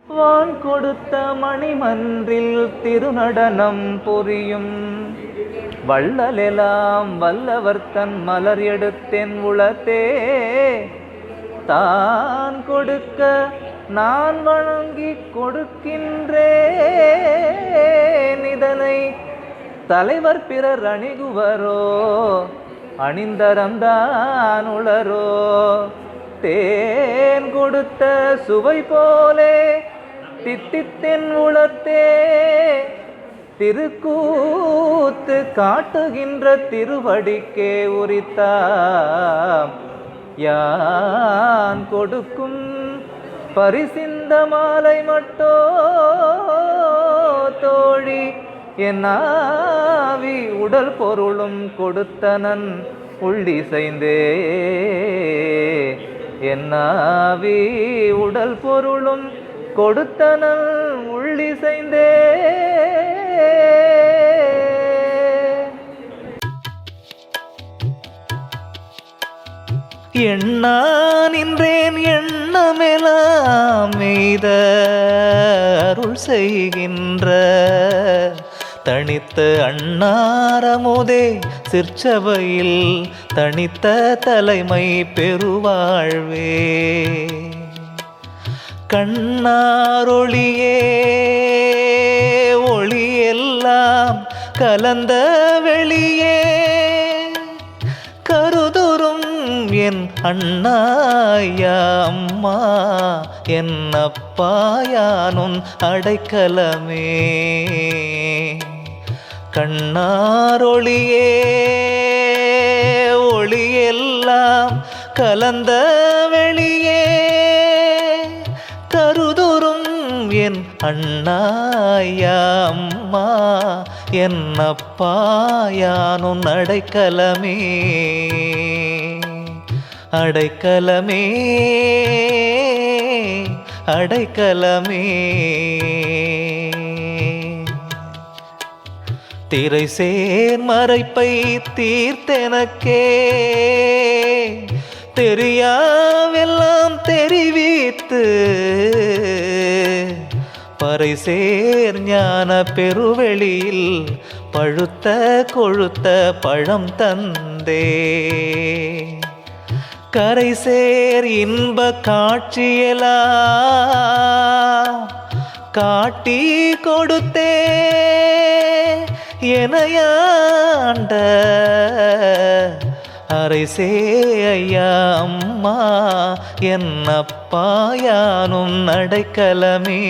வான் கொடுத்த மணிமன்றில் திருநடனம் புரியும் வள்ளலெலாம் வல்லவர் தன் மலர் எடுத்தென் உளத்தே தான் கொடுக்க நான் வணங்கி கொடுக்கின்றேன் இதனை தலைவர் பிறர் அணிகுவரோ அணிந்தரம்தான் உளரோ தேன் கொடுத்த சுவை போலே தித்தித்தென் உளத்தே திருக்கூத்து காட்டுகின்ற திருவடிக்கே உரித்தாம் யான் கொடுக்கும் பரிசிந்த மாலை மட்டோ தோழி என் ஆவி உடல் பொருளும் கொடுத்தனன் உள்ளிசைந்தே என் ஆவி உடல் பொருளும் கொடுத்தனன் உள்ளிசைந்தே. எண்ணா நின்றேன் எண்ணமெலாம் எய்த அருள் செய்கின்ற தனித்த அன்னாரமுதே சிற்சபையில் தனித்த தலைமை பெருவாழ்வே கண்ணாரொளியே ஒளியெல்லாம் கலந்த வெளியே கருதுரும் என் அண்ணாயா அம்மா என் அப்பாயானுன் அடைக்கலமே கண்ணாரொளியே ஒளியெல்லாம் கலந்த வெளியே கருதுரும் என் அண்ணாயா அம்மா என் அப்பாயானுன் அடைக்கலமே அடைக்கலமே அடைக்கலமே. திரை சேர் மறைப்பை தீர்த்தெனக்கே தெரியாவெல்லாம் தெரிவித்து பறை சேர் ஞான பெருவெளியில் பழுத்த கொழுத்த பழம் தந்தே கரை சேர் இன்ப காட்சியெல்லாம் காட்டி கொடுத்தே எனையாண்ட அரைசே ஐயா அம்மா என் அப்பாயானும் அடைக்கலமே.